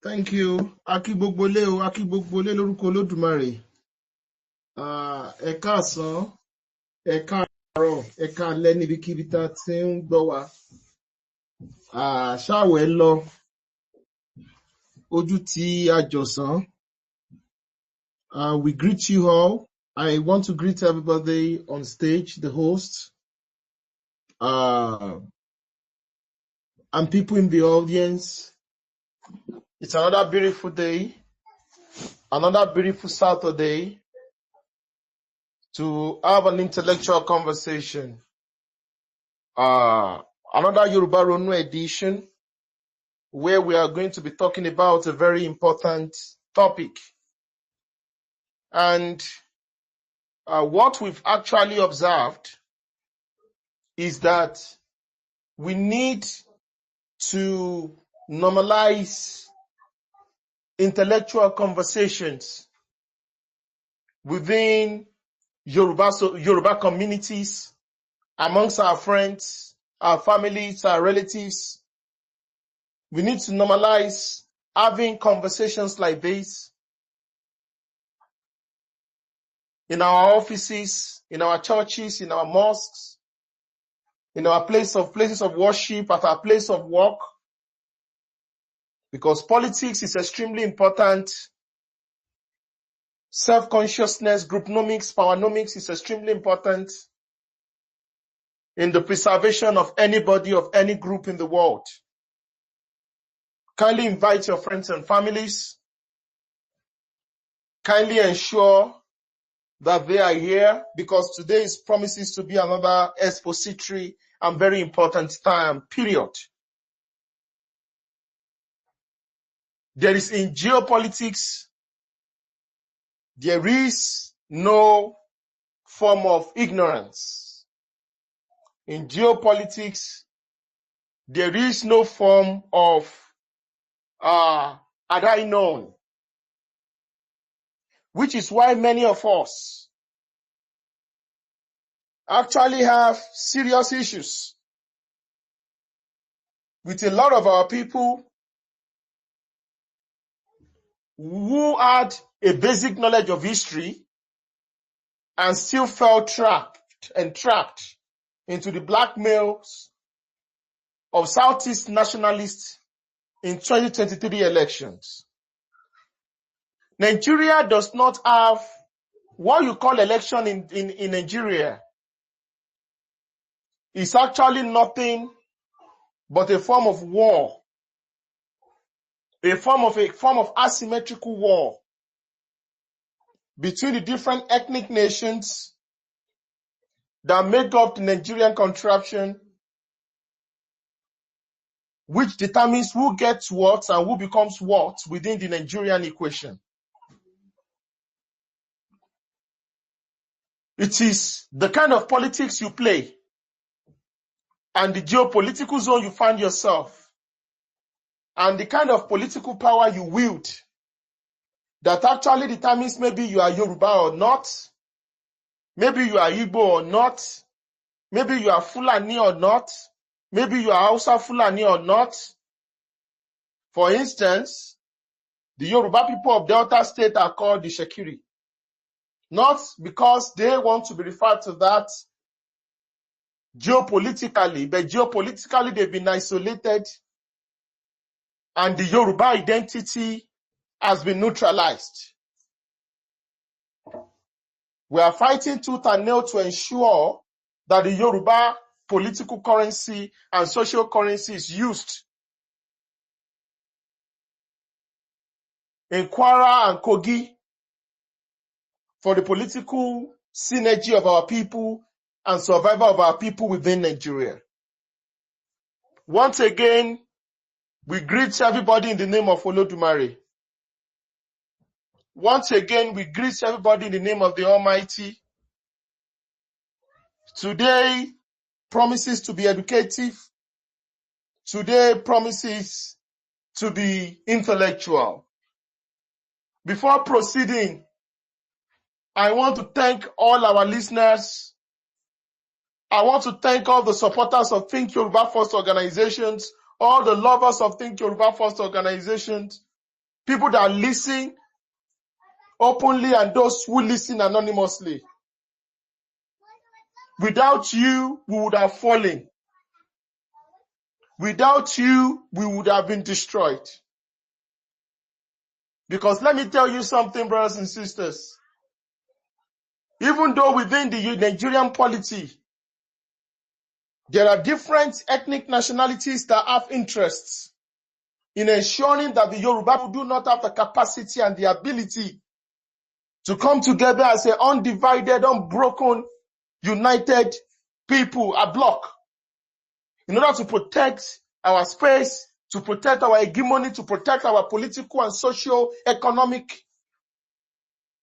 Thank you. Akígbogbólé o, akígbogbólé lórúkọ Olódùmarè. Ẹ káàsán, ẹ káàárọ̀, ẹ káalẹ́ níbikíbi tá ti ń gbọ́ wa. Ṣáwẹ̀ lọ, ojú ti àjọ̀sán. We greet you all. I want to greet everybody on stage, the host, and people in the audience. It's another beautiful day, another beautiful Saturday to have an intellectual conversation. Another Yoruba Ronu edition where we are going to be talking about a very important topic. And what we've actually observed is that we need to normalize intellectual conversations within Yoruba communities, amongst our friends, our families, our relatives. We need to normalize having conversations like this in our offices, in our churches, in our mosques, in our places of worship, at our place of work, because politics is extremely important. Self-consciousness, groupnomics, powernomics is extremely important in the preservation of anybody, of any group in the world. Kindly invite your friends and families. Kindly ensure that they are here, because today promises to be another expository and very important time period. There is in geopolitics, there is no form of ignorance. In geopolitics, there is no form of had I known, which is why many of us actually have serious issues with a lot of our people who had a basic knowledge of history and still felt trapped into the blackmails of Southeast nationalists in 2023 elections. Nigeria does not have what you call election in Nigeria. It's actually nothing but a form of war. A form of asymmetrical war between the different ethnic nations that make up the Nigerian contraption, which determines who gets what and who becomes what within the Nigerian equation. It is the kind of politics you play and the geopolitical zone you find yourself and the kind of political power you wield that actually determines maybe you are Yoruba or not, maybe you are Igbo or not, maybe you are Fulani or not, maybe you are Hausa Fulani or not. For instance, the Yoruba people of Delta State are called the Shekiri, not because they want to be referred to that geopolitically, but geopolitically they've been isolated and the Yoruba identity has been neutralized. We are fighting tooth and nail to ensure that the Yoruba political currency and social currency is used in Kwara and Kogi for the political synergy of our people and survival of our people within Nigeria. Once again, we greet everybody in the name of Olodumare. Once again, we greet everybody in the name of the Almighty. Today promises to be educative. Today promises to be intellectual. Before proceeding, I want to thank all our listeners. I want to thank all the supporters of Think Yoruba First organizations, all the lovers of Think Yoruba First organizations, people that listen openly and those who listen anonymously. Without you, we would have fallen. Without you, we would have been destroyed. Because let me tell you something, brothers and sisters. Even though within the Nigerian polity, there are different ethnic nationalities that have interests in ensuring that the Yoruba people do not have the capacity and the ability to come together as an undivided, unbroken, united people, a bloc, in order to protect our space, to protect our hegemony, to protect our political and socio-economic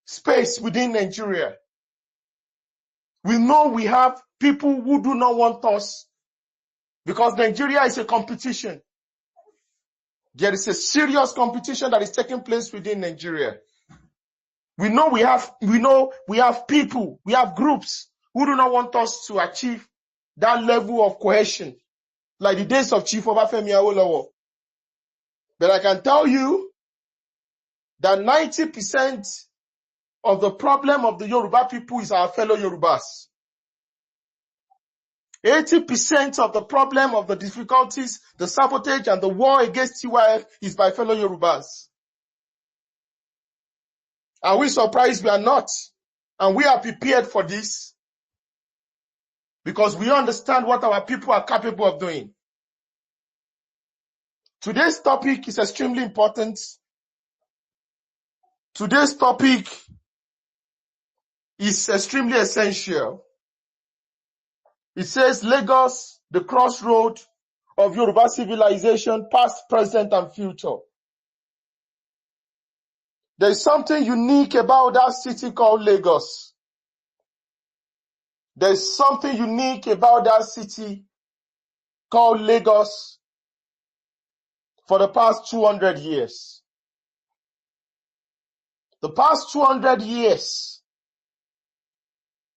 space within Nigeria. We know we have people who do not want us because Nigeria is a competition. There is a serious competition that is taking place within Nigeria. We know we have people, we have groups who do not want us to achieve that level of cohesion, like the days of Chief Obafemi Awolowo. But I can tell you that 90% of the problem of the Yoruba people is our fellow Yorubas. 80% of the problem of the difficulties, the sabotage, and the war against TYF is by fellow Yorubas. Are we surprised? We are not. And we are prepared for this because we understand what our people are capable of doing. Today's topic is extremely important. Today's topic is extremely essential. It says Lagos, the crossroad of Yoruba civilization, past, present, and future. There is something unique about that city called Lagos. There is something unique about that city called Lagos for the past 200 years. The past 200 years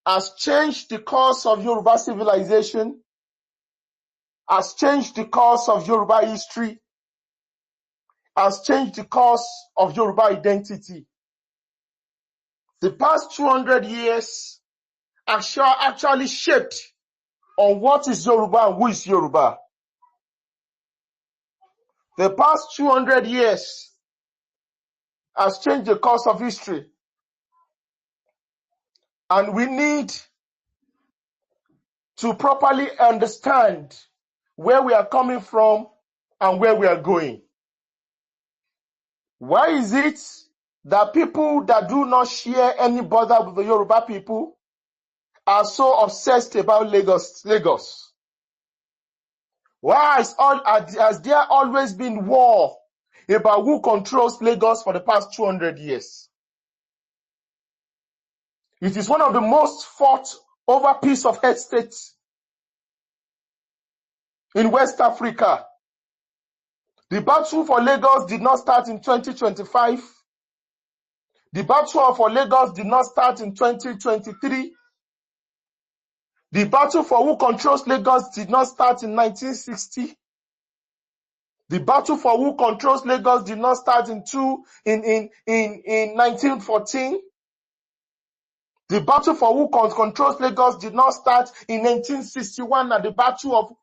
has changed the course of Yoruba civilization, has changed the course of Yoruba history, has changed the course of Yoruba identity. The past 200 years actually shaped on what is Yoruba and who is Yoruba. The past 200 years has changed the course of history. And we need to properly understand where we are coming from and where we are going. Why is it that people that do not share any bother with the Yoruba people are so obsessed about Lagos? Why has there always been war about who controls Lagos for the past 200 years? It is one of the most fought over piece of head states in West Africa. The battle for Lagos did not start in 2025. The battle for Lagos did not start in 2023. The battle for who controls Lagos did not start in 1960. The battle for who controls Lagos did not start in 1914. The battle for who controls Lagos did not start in 1961 at the battle of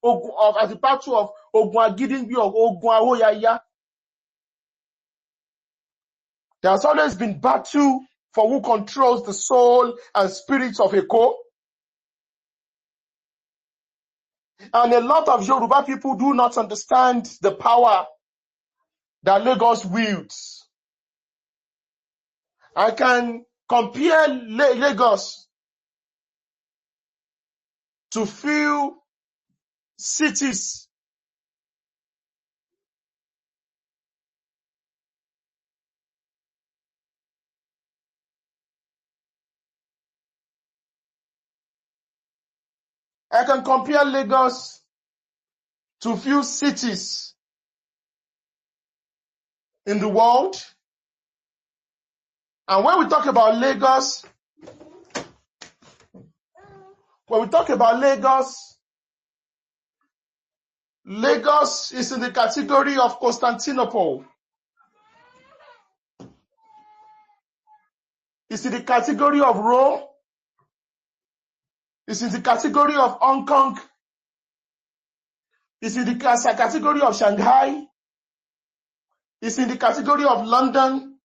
Ogun-Agidingbi or Ogun-Awoyaya. There has always been battle for who controls the soul and spirit of Eko. And a lot of Yoruba people do not understand the power that Lagos wields. I can compare Lagos to few cities I can compare Lagos to few cities in the world. And when we talk about Lagos, Lagos is in the category of Constantinople. It's in the category of Rome. It's in the category of Hong Kong. It's in the category of Shanghai. It's in the category of London.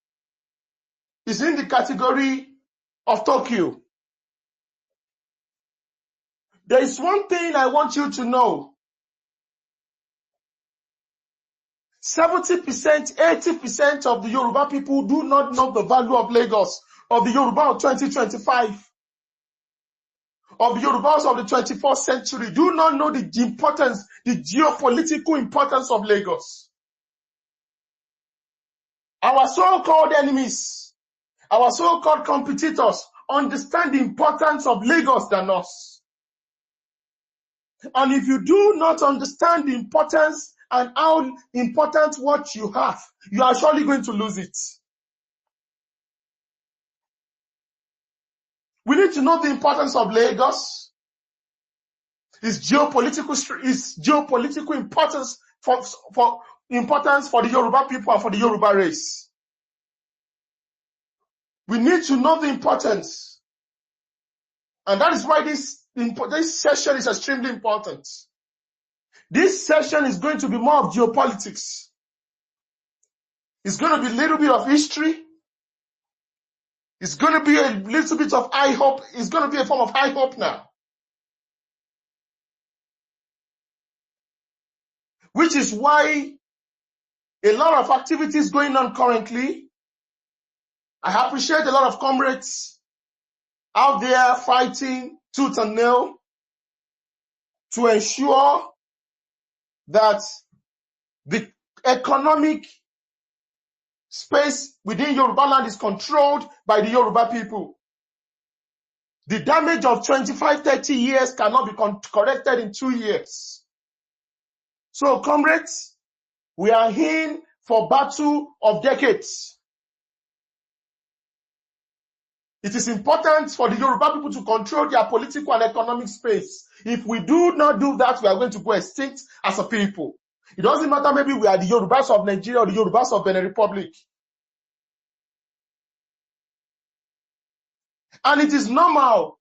It's in the category of Tokyo. There is one thing I want you to know. 70%, 80% of the Yoruba people do not know the value of Lagos, of the Yoruba of 2025, of the Yorubas of the 21st century, do not know the importance, the geopolitical importance of Lagos. Our so-called enemies, our so-called competitors understand the importance of Lagos than us. And if you do not understand the importance and how important what you have, you are surely going to lose it. We need to know the importance of Lagos, its geopolitical importance for the Yoruba people and for the Yoruba race. We need to know the importance. And that is why this session is extremely important. This session is going to be more of geopolitics. It's going to be a little bit of history. It's going to be a little bit of high hope. It's going to be a form of high hope now. Which is why a lot of activities going on currently. I appreciate a lot of comrades out there fighting tooth and nail to ensure that the economic space within Yoruba land is controlled by the Yoruba people. The damage of 25, 30 years cannot be corrected in 2 years. So, comrades, we are in for battle of decades. It is important for the Yoruba people to control their political and economic space. If we do not do that, we are going to go extinct as a people. It doesn't matter, maybe we are the Yorubas of Nigeria or the Yorubas of Benin Republic. And it is normal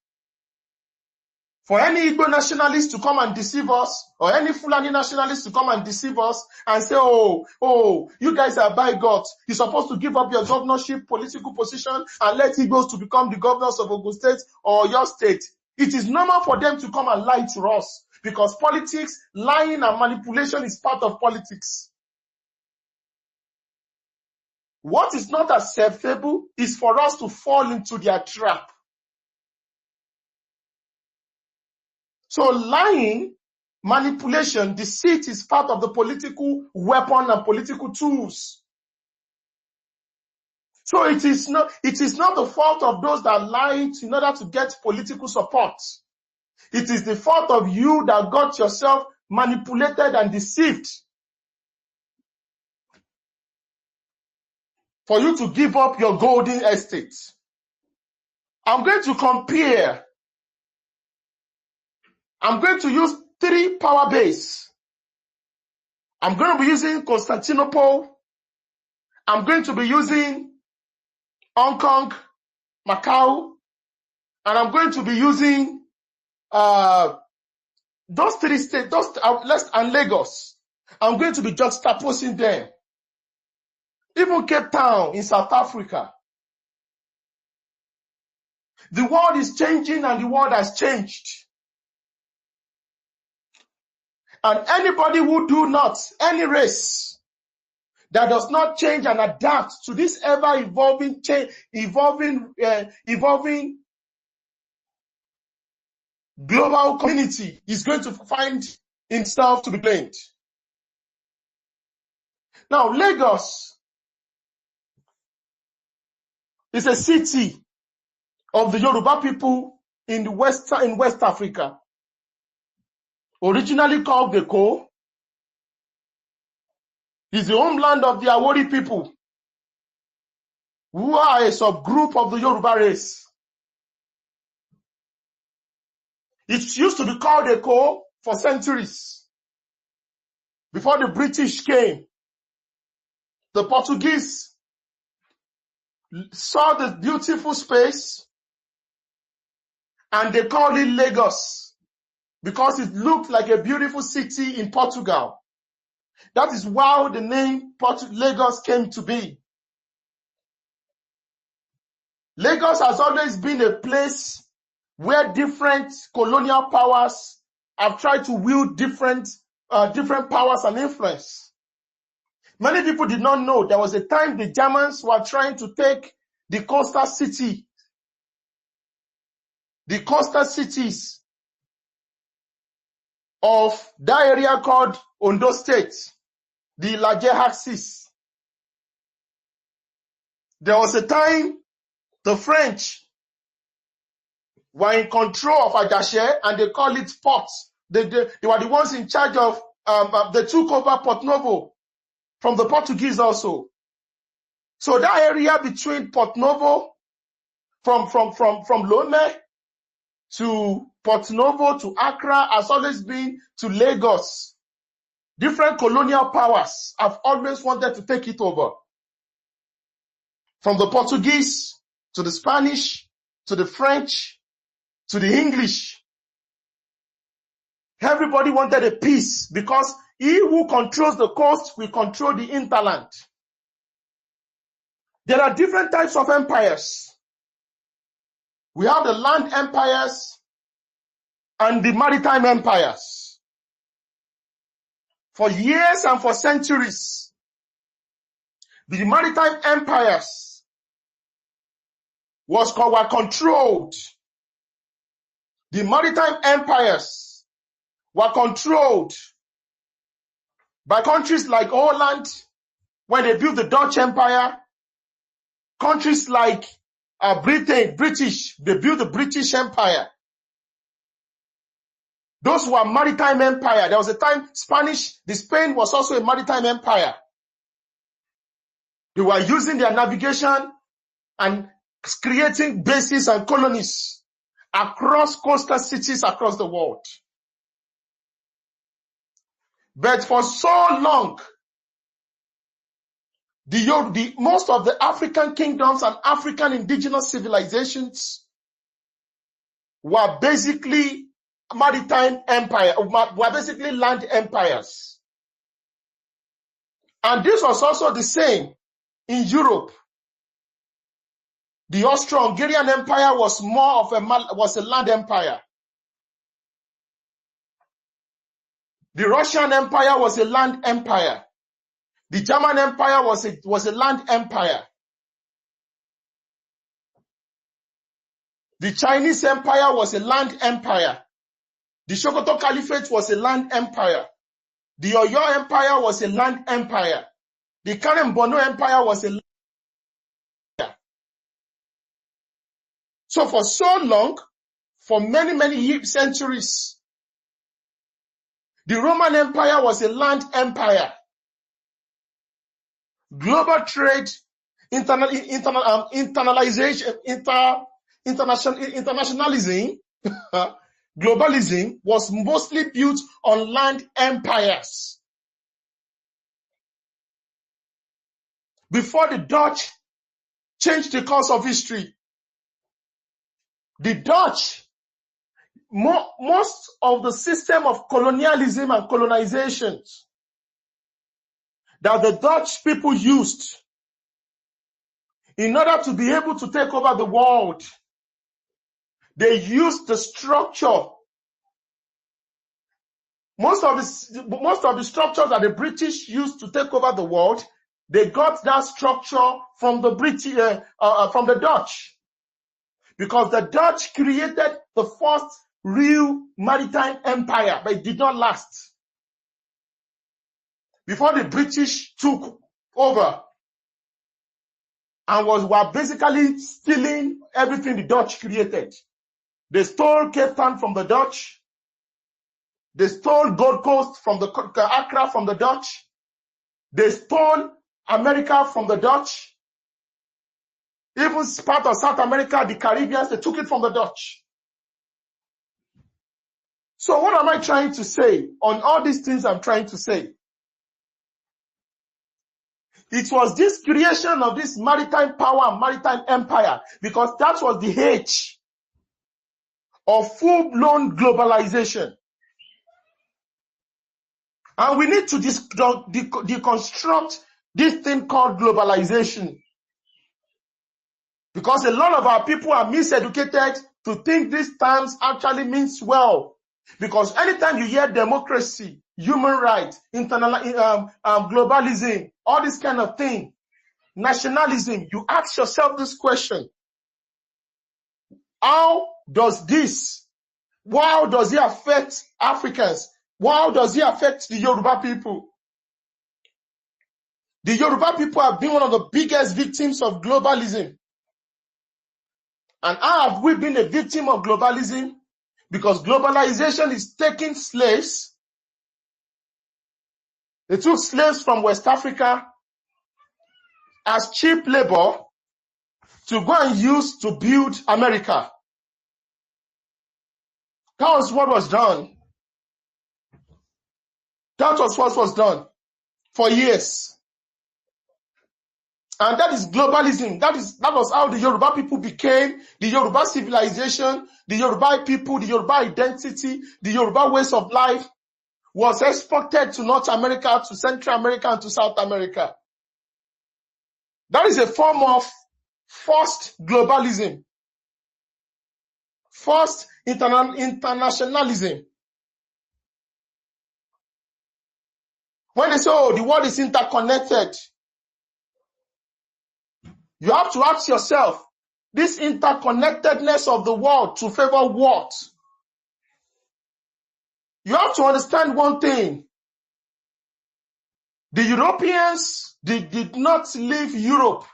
for any Igbo nationalist to come and deceive us, or any Fulani nationalist to come and deceive us and say, oh, you guys are bigots. You're supposed to give up your governorship political position and let Igbos to become the governors of Ogun State or your state. It is normal for them to come and lie to us because politics, lying and manipulation is part of politics. What is not acceptable is for us to fall into their trap. So lying, manipulation, deceit is part of the political weapon and political tools. So it is not the fault of those that lied in order to get political support. It is the fault of you that got yourself manipulated and deceived for you to give up your golden estate. I'm going to compare. I'm going to use 3 power bases. I'm going to be using Constantinople. I'm going to be using Hong Kong, Macau, and I'm going to be using those 3 states, and Lagos. I'm going to be juxtaposing them. Even Cape Town in South Africa. The world is changing and the world has changed. And anybody who do not, any race that does not change and adapt to this ever-evolving, evolving global community is going to find himself to be blamed. Now, Lagos is a city of the Yoruba people in West Africa. Originally called Eko, is the homeland of the Awori people, who are a subgroup of the Yoruba race. It used to be called Eko for centuries. Before the British came, the Portuguese saw the beautiful space and they called it Lagos because it looked like a beautiful city in Portugal. That is how the name Lagos came to be. Lagos has always been a place where different colonial powers have tried to wield different powers and influence. Many people did not know there was a time the Germans were trying to take the coastal cities of that area called Ondo State, the Laje axis. There was a time the French were in control of Ajashe and they call it Port. They were the ones in charge of, they took over Port Novo from the Portuguese also. So that area between Port Novo, from Lome to Port Novo to Accra has always been to Lagos. Different colonial powers have always wanted to take it over. From the Portuguese to the Spanish to the French to the English. Everybody wanted a peace because he who controls the coast will control the hinterland. There are different types of empires. We have the land empires and the maritime empires. For years and for centuries, the maritime empires were controlled. The maritime empires were controlled by countries like Holland when they built the Dutch Empire, countries like British, they built the British Empire. Those were maritime empire. There was a time Spain was also a maritime empire. They were using their navigation and creating bases and colonies across coastal cities across the world. But for so long, most of the African kingdoms and African indigenous civilizations were basically maritime empire, were basically land empires. And this was also the same in Europe. The Austro-Hungarian Empire was a land empire. The Russian Empire was a land empire. The German Empire was a land empire. The Chinese Empire was a land empire. The Sokoto Caliphate was a land empire. The Oyo Empire was a land empire. The Karen Bono Empire was a land empire. So for so long, for many, many centuries, the Roman Empire was a land empire. Global trade, internationalism, globalism was mostly built on land empires. Before the Dutch changed the course of history, the Dutch, most of the system of colonialism and colonizations that the Dutch people used in order to be able to take over the world, they used the structure. Most of the structures that the British used to take over the world, they got that structure from the from the Dutch, because the Dutch created the first real maritime empire, but it did not last. Before the British took over and were basically stealing everything the Dutch created. They stole Cape Town from the Dutch. They stole Gold Coast from Accra from the Dutch. They stole America from the Dutch. Even part of South America, the Caribbeans, they took it from the Dutch. So what am I trying to say on all these things I'm trying to say? It was this creation of this maritime power and maritime empire, because that was the age of full-blown globalization. And we need to deconstruct this thing called globalization. Because a lot of our people are miseducated to think these terms actually means well. Because anytime you hear democracy, human rights, globalism, all this kind of thing, nationalism, you ask yourself this question: how does it affect Africans? How does it affect the Yoruba people? The Yoruba people have been one of the biggest victims of globalism. And how have we been a victim of globalism? Because globalization is taking slaves. They took slaves from West Africa as cheap labor to go and use to build America. That was what was done. That was what was done for years. And that is globalism. That was how the Yoruba people became, the Yoruba civilization, the Yoruba people, the Yoruba identity, the Yoruba ways of life was exported to North America, to Central America, and to South America. That is a form of forced globalism, forced internationalism. When they say, oh, the world is interconnected, you have to ask yourself, this interconnectedness of the world to favor what? You have to understand one thing. The Europeans, they did not leave Europe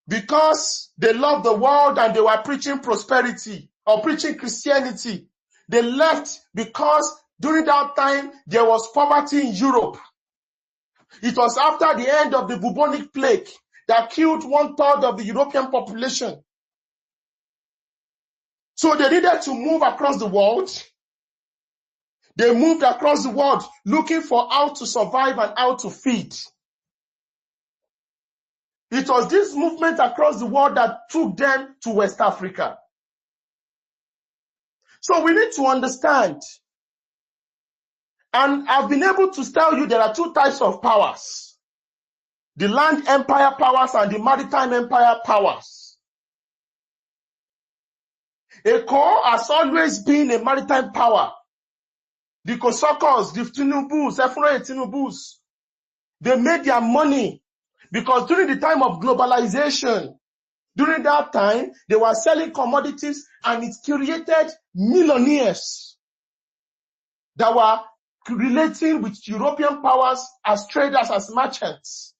because they loved the world and they were preaching prosperity or preaching Christianity. They left because during that time there was poverty in Europe. It was after the end of the bubonic plague that killed 1/3 of the European population. So they needed to move across the world. They moved across the world looking for how to survive and how to feed. It was this movement across the world that took them to West Africa. So we need to understand. And I've been able to tell you there are two types of powers: the land empire powers and the maritime empire powers. Eko has always been a maritime power. The Kosokos, the Tinubus, Tinubus, they made their money because during the time of globalization, during that time, they were selling commodities and it created millionaires that were relating with European powers as traders, as merchants.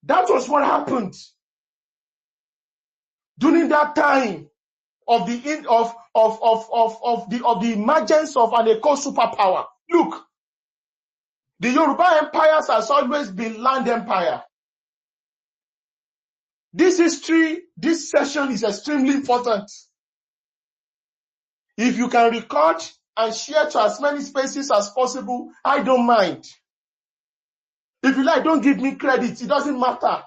That was what happened during that time of the emergence of an eco superpower. Look, the Yoruba empires has always been land empire. This history, this session is extremely important. If you can record and share to as many spaces as possible, I don't mind. If you like, don't give me credit. It doesn't matter.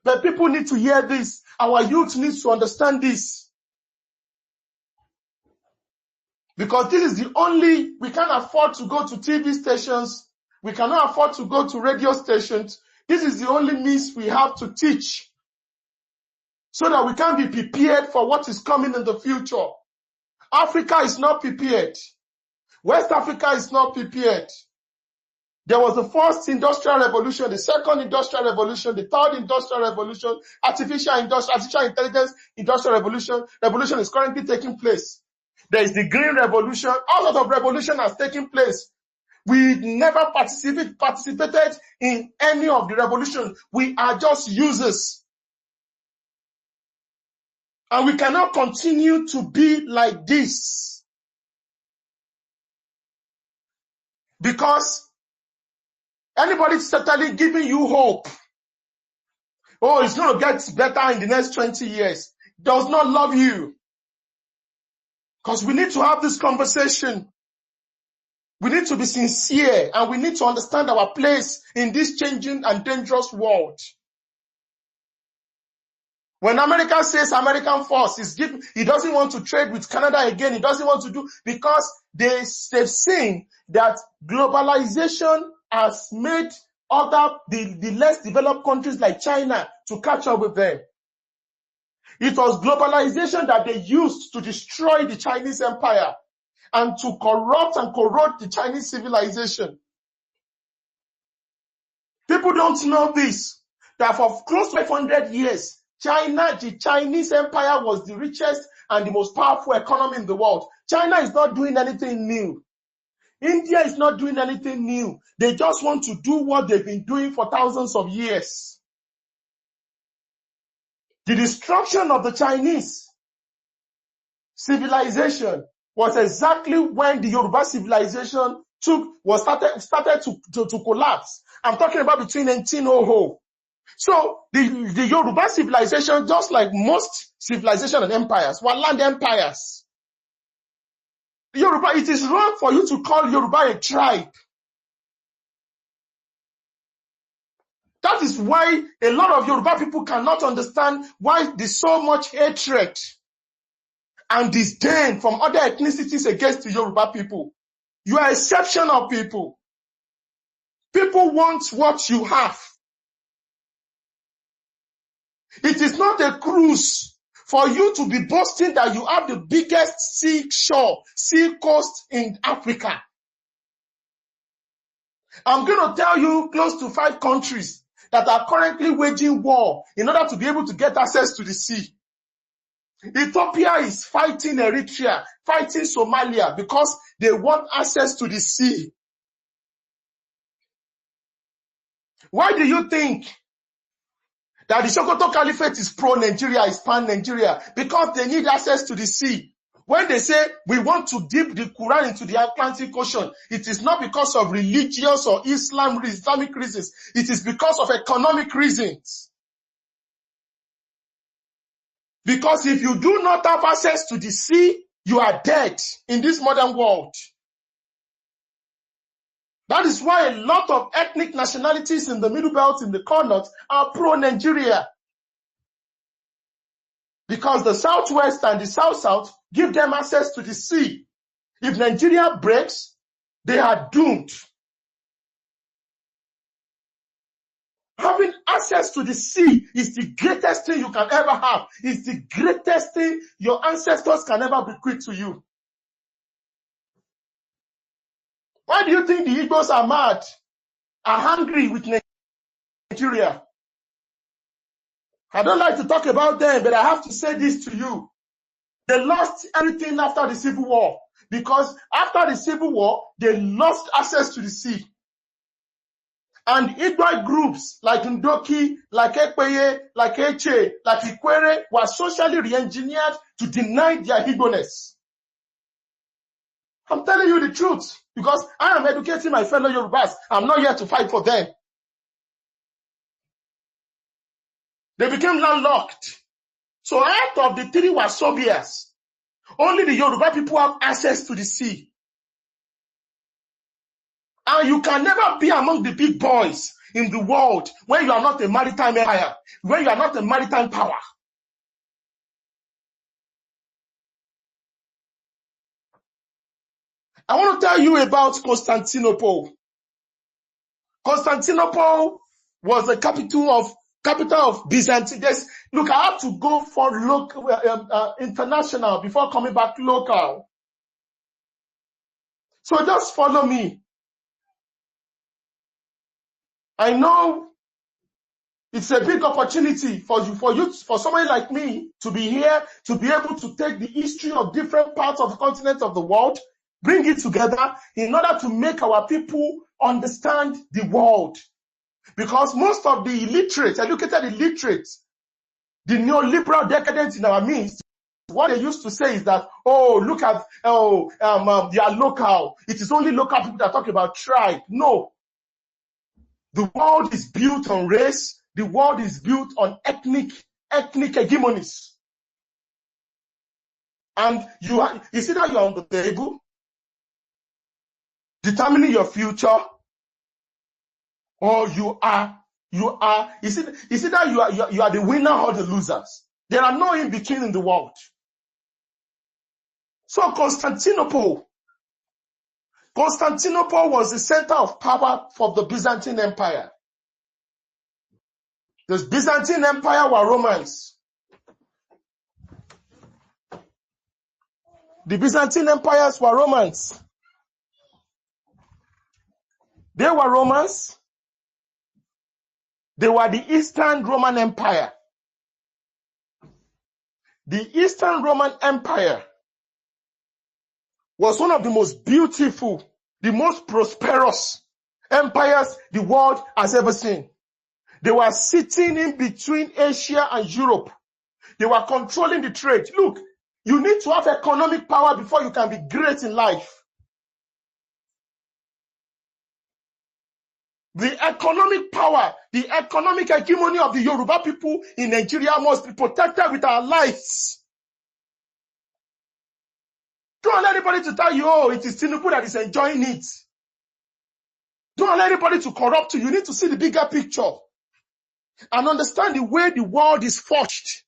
But people need to hear this. Our youth needs to understand this. Because this is the only, we can't afford to go to TV stations. We cannot afford to go to radio stations. This is the only means we have to teach so that we can be prepared for what is coming in the future. Africa is not prepared. West Africa is not prepared. There was the first industrial revolution, the second industrial revolution, the third industrial revolution, artificial intelligence industrial revolution is currently taking place. There is the green revolution. All sorts of revolution has taken place. We never participated in any of the revolution. We are just users. And we cannot continue to be like this. Because anybody certainly giving you hope, oh, it's going to get better in the next 20 years, does not love you. Because we need to have this conversation. We need to be sincere, and we need to understand our place in this changing and dangerous world. When America says American force, he doesn't want to trade with Canada again. He doesn't want to do, because they've seen that globalization has made the less developed countries like China to catch up with them. It was globalization that they used to destroy the Chinese empire and to corrupt and corrode the Chinese civilization. People don't know this, that for close to 500 years, the Chinese empire was the richest and the most powerful economy in the world. China is not doing anything new. India is not doing anything new. They just want to do what they've been doing for thousands of years. The destruction of the Chinese civilization was exactly when the Yoruba civilization started to collapse. I'm talking about between 1900. So the Yoruba civilization, just like most civilization and empires, were land empires. Yoruba, it is wrong for you to call Yoruba a tribe. That is why a lot of Yoruba people cannot understand why there's so much hatred and disdain from other ethnicities against the Yoruba people. You are exceptional people. People want what you have. It is not a cruise for you to be boasting that you have the biggest sea coast in Africa. I'm going to tell you close to 5 countries that are currently waging war in order to be able to get access to the sea. Ethiopia is fighting Eritrea, fighting Somalia because they want access to the sea. Why do you think that the Sokoto Caliphate is pro-Nigeria, is pan-Nigeria? Because they need access to the sea. When they say we want to dip the Quran into the Atlantic Ocean, it is not because of religious or Islamic reasons. It is because of economic reasons. Because if you do not have access to the sea, you are dead in this modern world. That is why a lot of ethnic nationalities in the Middle Belt, in the Core North, are pro-Nigeria. Because the Southwest and the South-South give them access to the sea. If Nigeria breaks, they are doomed. Having access to the sea is the greatest thing you can ever have. It's the greatest thing your ancestors can ever bequeath to you. Why do you think the Igbos are mad, are angry with Nigeria? I don't like to talk about them, but I have to say this to you. They lost everything after the Civil War, because after the Civil War, they lost access to the sea. And Igbo groups like Ndoki, like Ekpeye, like Eche, like Ikwere were socially re-engineered to deny their Igbo-ness. I'm telling you the truth, because I am educating my fellow Yorubas. I'm not here to fight for them. They became landlocked. So out of the 3 Wasobias, only the Yoruba people have access to the sea. And you can never be among the big boys in the world when you are not a maritime empire, when you are not a maritime power. I want to tell you about Constantinople. Constantinople was the capital of Byzantium. Look, I have to go for international before coming back local. So just follow me. I know it's a big opportunity for somebody like me to be here, to be able to take the history of different parts of the continent of the world, bring it together in order to make our people understand the world. Because most of the illiterate, educated illiterates, the neoliberal decadence in our midst, what they used to say is that, oh, look at, they are local. It is only local people that talk about tribe. No. The world is built on race. The world is built on ethnic hegemonies. And you see that you're on the table. determining your future, or you are is it that you are the winner or the losers. There are no in between in the world. So Constantinople was the center of power for the Byzantine Empire. The Byzantine Empire were Romans. The Byzantine empires were Romans. They were Romans. They were the Eastern Roman Empire. The Eastern Roman Empire was one of the most beautiful, the most prosperous empires the world has ever seen. They were sitting in between Asia and Europe. They were controlling the trade. Look, you need to have economic power before you can be great in life. The economic power, the economic hegemony of the Yoruba people in Nigeria must be protected with our lives. Don't allow anybody to tell you, oh, it is Tinubu that is enjoying it. Don't allow anybody to corrupt you. You need to see the bigger picture and understand the way the world is forged.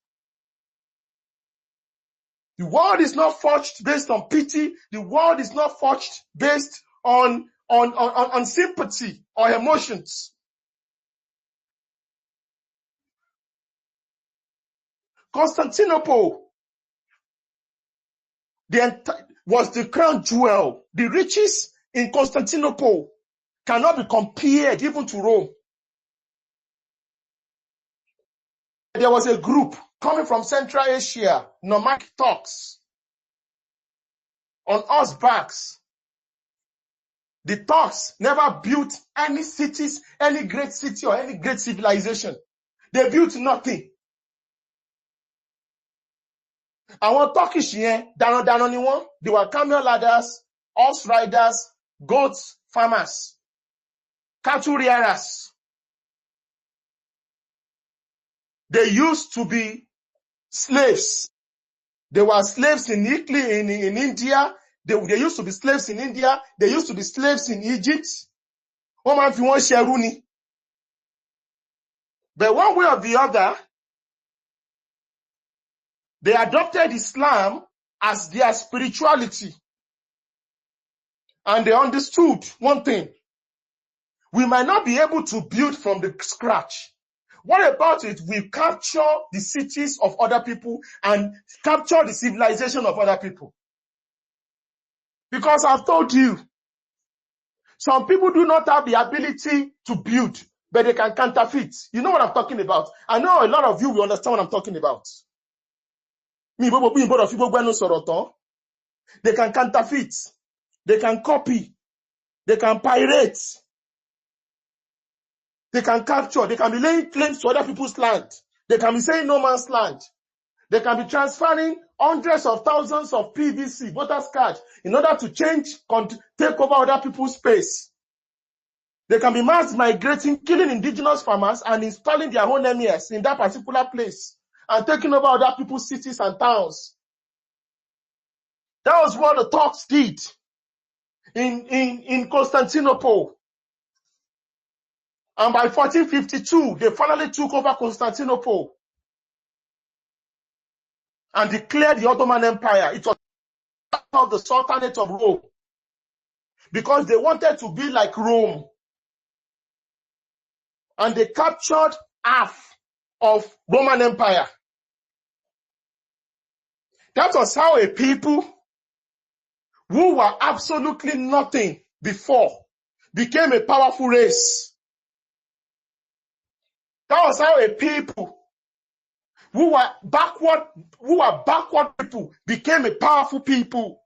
The world is not forged based on pity. The world is not forged based on sympathy or emotions. Constantinople was the crown jewel. The riches in Constantinople cannot be compared even to Rome. There was a group coming from Central Asia, nomadic Turks, on horsebacks. The Turks never built any cities, any great city or any great civilization. They built nothing. Àwọn Turkish yẹn, darandaran ni wọ́n. They were camel ladders, horse riders, goats, farmers, cattle rearers. They used to be slaves. They were slaves in Italy, in India. They used to be slaves in India. They used to be slaves in Egypt. Wọ́n máa ń fi wọ́n ṣẹrú ni. But one way or the other, they adopted Islam as their spirituality. And they understood one thing. We might not be able to build from the scratch. What about it? We capture the cities of other people and capture the civilization of other people. Because I've told you, some people do not have the ability to build, but they can counterfeit. You know what I'm talking about. I know a lot of you will understand what I'm talking about. They can counterfeit. They can copy. They can pirate. They can capture. They can be laying claims to other people's land. They can be saying no man's land. They can be transferring hundreds of thousands of PVC, voters card, in order to take over other people's space. They can be mass migrating, killing indigenous farmers and installing their own emirs in that particular place and taking over other people's cities and towns. That was what the Turks did in Constantinople. And by 1452, they finally took over Constantinople and declared the Ottoman Empire. It was part of the Sultanate of Rome because they wanted to be like Rome. And they captured half of Roman Empire. That was how a people who were absolutely nothing before became a powerful race. That was how a people who were backward people became a powerful people.